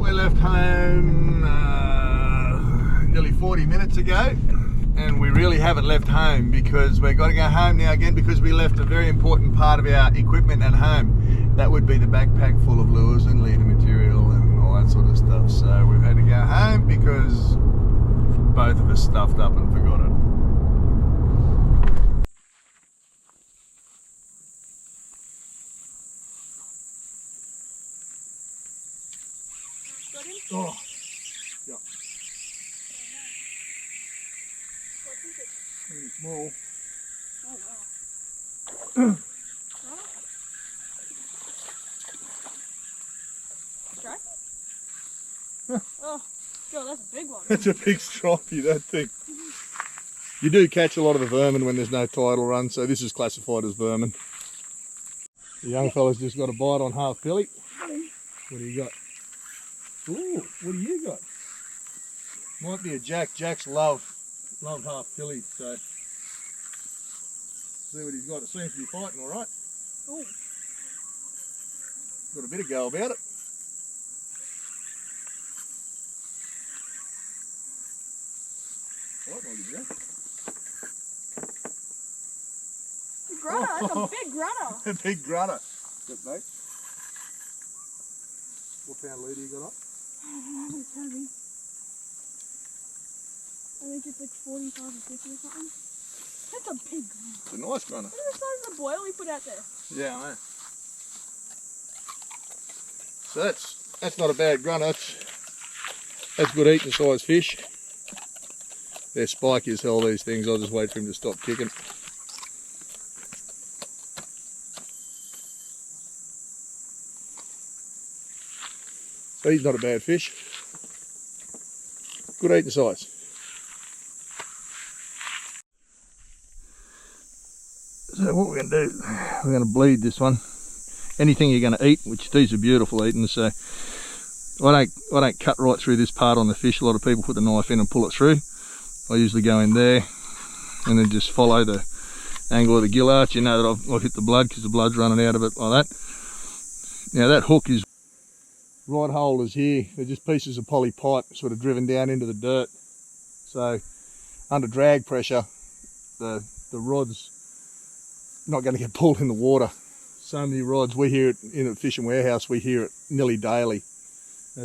we left home nearly 40 minutes ago, and we really haven't left home because we've got to go home now again because we left a very important part of our equipment at home. That would be the backpack full of lures and leader material and all that sort of stuff. So we've had to go home because both of us stuffed up and forgot it. Oh, yeah. What is it? Really small. Oh wow. Stripey? Oh, God, that's a big one. That's a big stripey, that thing. You do catch a lot of the vermin when there's no tidal run, so this is classified as vermin. The young fella's just got a bite on half filly. What do you got? Ooh, what do you got? Might be a jack. Jacks love half fillies, so see what he's got. It seems to be fighting all right. Ooh. Got a bit of go about it. What might be jack? Grunner, that's a big grunner. A big grunner. Good, mate. What pound leader you got up? It's heavy. I think it's like 45 or 50 or something. That's a big grunner. It's a nice grunner. Look at the size of the boil he put out there. Yeah, I know. So that's not a bad grunner. That's good eating size fish. They're spiky as hell, these things. I'll just wait for him to stop kicking. So he's not a bad fish. Good eating size. So what we're going to do, we're going to bleed this one. Anything you're going to eat, which these are beautiful eating, so I don't cut right through this part on the fish. A lot of people put the knife in and pull it through. I usually go in there and then just follow the angle of the gill arch. You know that I've hit the blood because the blood's running out of it like that. Now that hook is rod holders here. They're just pieces of poly pipe sort of driven down into the dirt. So under drag pressure, the rod's not going to get pulled in the water. So many rods, we hear it in a fishing warehouse, we hear it nearly daily.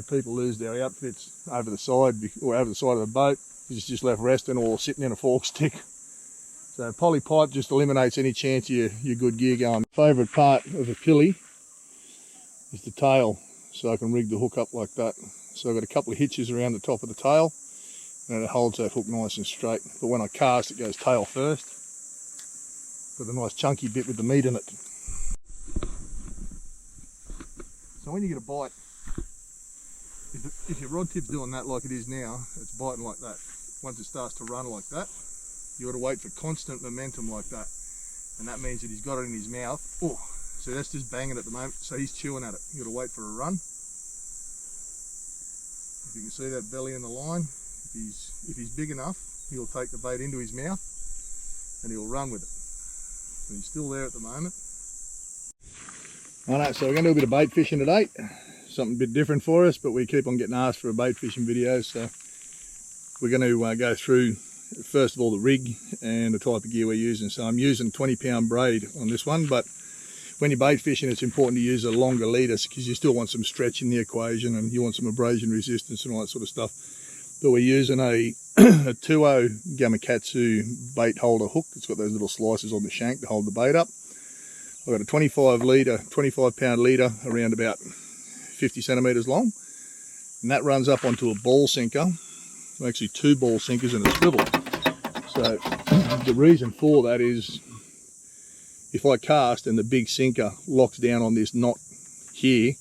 People lose their outfits over the side or over the side of the boat. It's just left resting or sitting in a fork stick. So poly pipe just eliminates any chance of your good gear going. Favourite part of a pilly is the tail. So I can rig the hook up like that. So I've got a couple of hitches around the top of the tail and it holds that hook nice and straight. But when I cast, it goes tail first. Got a nice chunky bit with the meat in it. So when you get a bite, if your rod tip's doing that like it is now, it's biting like that. Once it starts to run like that, you got to wait for constant momentum like that. And that means that he's got it in his mouth. Oh, so that's just banging at the moment. So he's chewing at it. You got to wait for a run. If you can see that belly in the line, if he's big enough, he'll take the bait into his mouth and he'll run with it. So he's still there at the moment. I know, so we're going to do a bit of bait fishing today. Something a bit different for us, but we keep on getting asked for a bait fishing video, so we're going to go through first of all the rig and the type of gear we're using. So I'm using 20-pound braid on this one, but when you're bait fishing it's important to use a longer leader because you still want some stretch in the equation and you want some abrasion resistance and all that sort of stuff. But we're using a 2.0 Gamakatsu bait holder hook. It's got those little slices on the shank to hold the bait up. I've got a 25-pound leader around about 50 centimetres long, and that runs up onto a ball sinker, actually 2 ball sinkers and a swivel. So the reason for that is if I cast and the big sinker locks down on this knot here,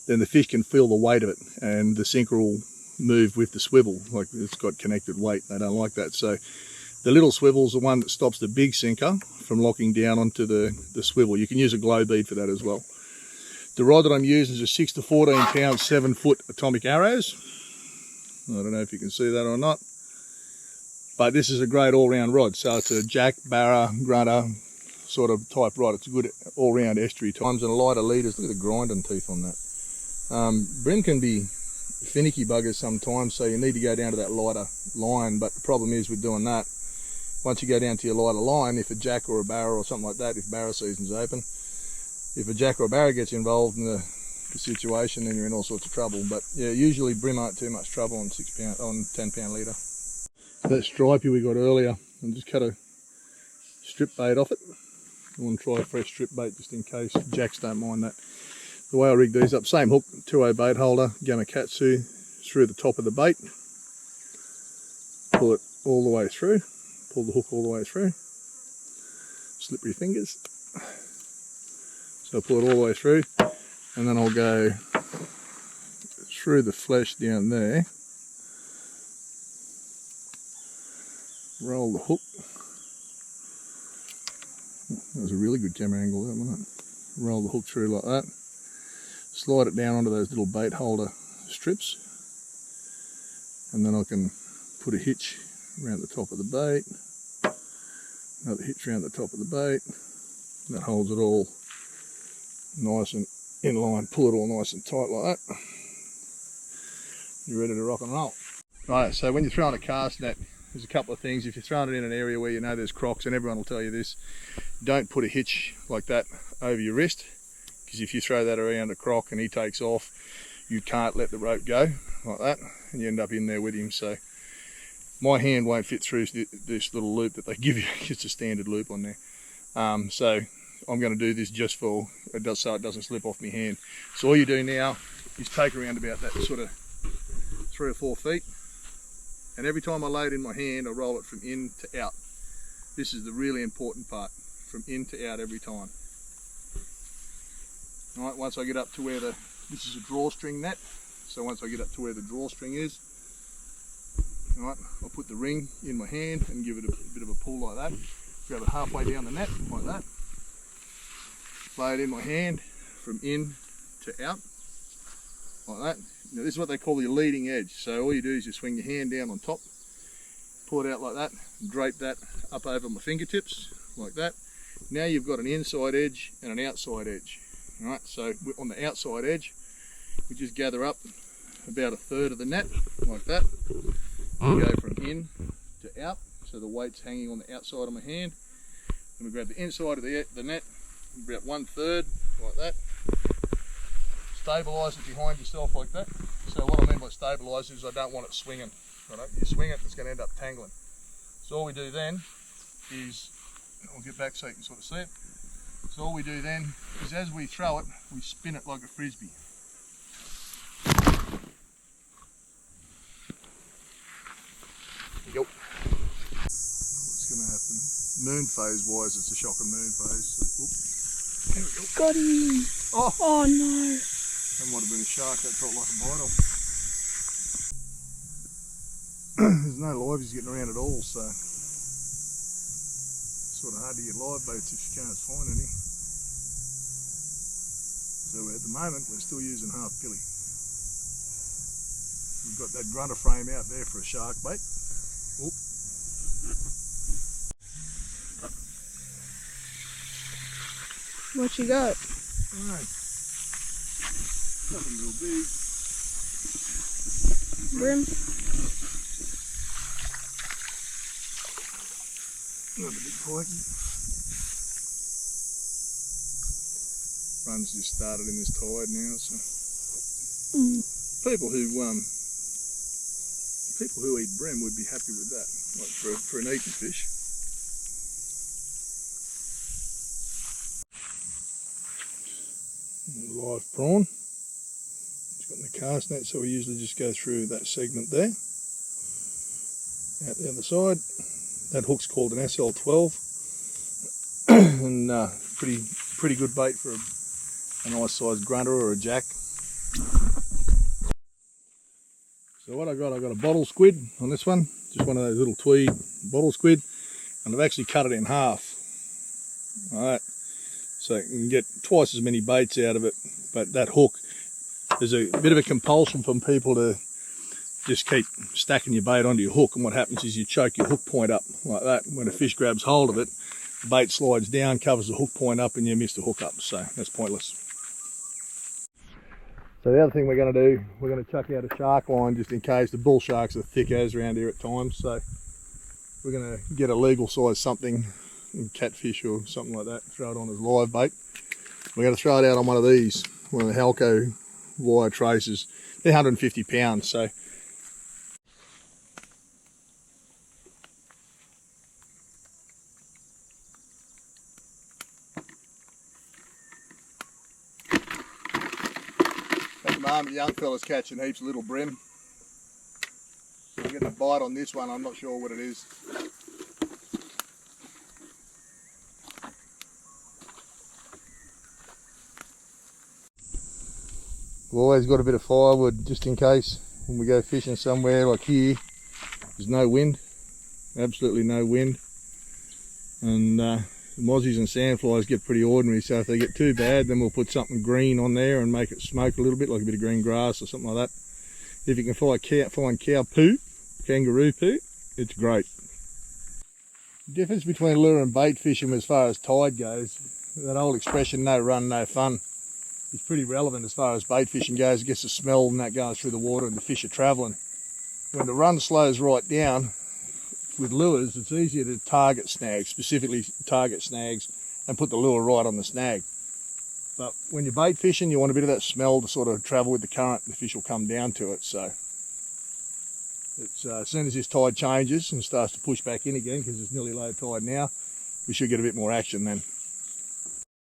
then the fish can feel the weight of it and the sinker will move with the swivel, like it's got connected weight. They don't like that. So the little swivel's the one that stops the big sinker from locking down onto the swivel. You can use a glow bead for that as well. The rod that I'm using is a 6 to 14 pound 7-foot atomic arrows. I don't know if you can see that or not, but this is a great all-round rod. So it's a jack, barra, grunter sort of type rod. It's a good all-round estuary times and a lighter leaders. Look at the grinding teeth on that. Brim can be finicky buggers sometimes, so you need to go down to that lighter line, but the problem is with doing that, once you go down to your lighter line, if a jack or a barra or something like that, if barra season's open, if a jack or a barra gets involved in the situation, then you're in all sorts of trouble. But yeah, usually brim aren't too much trouble on 10 pound leader. That stripey we got earlier, and just cut a strip bait off it. I want to try a fresh strip bait just in case jacks don't mind that. The way I rig these up, same hook, 2-0 bait holder, Gamakatsu through the top of the bait, pull it all the way through, pull the hook all the way through, slippery fingers. So I'll pull it all the way through, and then I'll go through the flesh down there, roll the hook. That was a really good camera angle, that wasn't it? Roll the hook through like that, slide it down onto those little bait holder strips, and then I can put a hitch around the top of the bait, another hitch around the top of the bait. That holds it all nice and in line, pull it all nice and tight like that. You're ready to rock and roll. Right, so when you're throwing a cast net, there's a couple of things. If you're throwing it in an area where you know there's crocs, and everyone will tell you this, don't put a hitch like that over your wrist, because if you throw that around a croc and he takes off, you can't let the rope go like that, and you end up in there with him. So my hand won't fit through this little loop that they give you. It's a standard loop on there. So I'm going to do this just so it doesn't slip off my hand. So all you do now is take around about that sort of 3 or 4 feet, and every time I lay it in my hand, I roll it from in to out. This is the really important part, from in to out every time. All right, once I get up to where this is a drawstring net, so once I get up to where the drawstring is, all right, I'll put the ring in my hand and give it a bit of a pull like that. Grab it halfway down the net, like that. Lay it in my hand from in to out, like that. Now this is what they call your leading edge. So all you do is you swing your hand down on top, pull it out like that, and drape that up over my fingertips, like that. Now you've got an inside edge and an outside edge. All right, so on the outside edge, we just gather up about 1/3 of the net, like that. We go from in to out, so the weight's hanging on the outside of my hand. Then we grab the inside of the net, about 1/3, like that. Stabilise it behind yourself like that. So what I mean by stabilise is I don't want it swinging. Right? You swing it, it's going to end up tangling. So all we do then is, I'll get back so you can sort of see it. So all we do then is as we throw it, we spin it like a frisbee. Yep. What's going to happen? Moon phase wise, it's a shocking moon phase. So, there we go. Got him. Oh no. That might have been a shark. That felt like a bite off. There's no liveys getting around at all, so it's sort of hard to get live baits if you can't find any. So at the moment we're still using half billy. We've got that grunter frame out there for a shark bait. Oop. What you got? Right. Nothing real big. Brim. Another big pikey. Run's just started in this tide now, so people who eat brim would be happy with that, like for an eaten fish. Live prawn. It's got in the cast net, so we usually just go through that segment there. Out the other side. That hook's called an SL12, and pretty good bait for a nice sized grunter or a jack. So what I got a bottle squid on this one, just one of those little tweed bottle squid, and I've actually cut it in half. Alright, so you can get twice as many baits out of it, but that hook, there's a bit of a compulsion from people to just keep stacking your bait onto your hook, and what happens is you choke your hook point up like that. When a fish grabs hold of it, the bait slides down, covers the hook point up, and you miss the hook up, so that's pointless. So the other thing we're going to do, we're going to chuck out a shark line just in case. The bull sharks are thick as around here at times, so we're going to get a legal size something, catfish or something like that, throw it on as live bait. We're going to throw it out on one of these, one of the Halco wire traces. They're 150 pounds, so at the moment, the young fella's catching heaps of little brim. I'm getting a bite on this one, I'm not sure what it is. We've always got a bit of firewood just in case when we go fishing somewhere like here. There's no wind, absolutely no wind. And mozzies and sandflies get pretty ordinary, so if they get too bad, then we'll put something green on there and make it smoke a little bit, like a bit of green grass or something like that. If you can find cow poo, kangaroo poo, it's great. The difference between lure and bait fishing as far as tide goes, that old expression, no run, no fun, is pretty relevant as far as bait fishing goes. It gets the smell and that going through the water and the fish are travelling. When the run slows right down, with lures, it's easier to target snags, specifically target snags, and put the lure right on the snag. But when you're bait fishing, you want a bit of that smell to sort of travel with the current. The fish will come down to it. So it's, as soon as this tide changes and starts to push back in again, because it's nearly low tide now, we should get a bit more action then.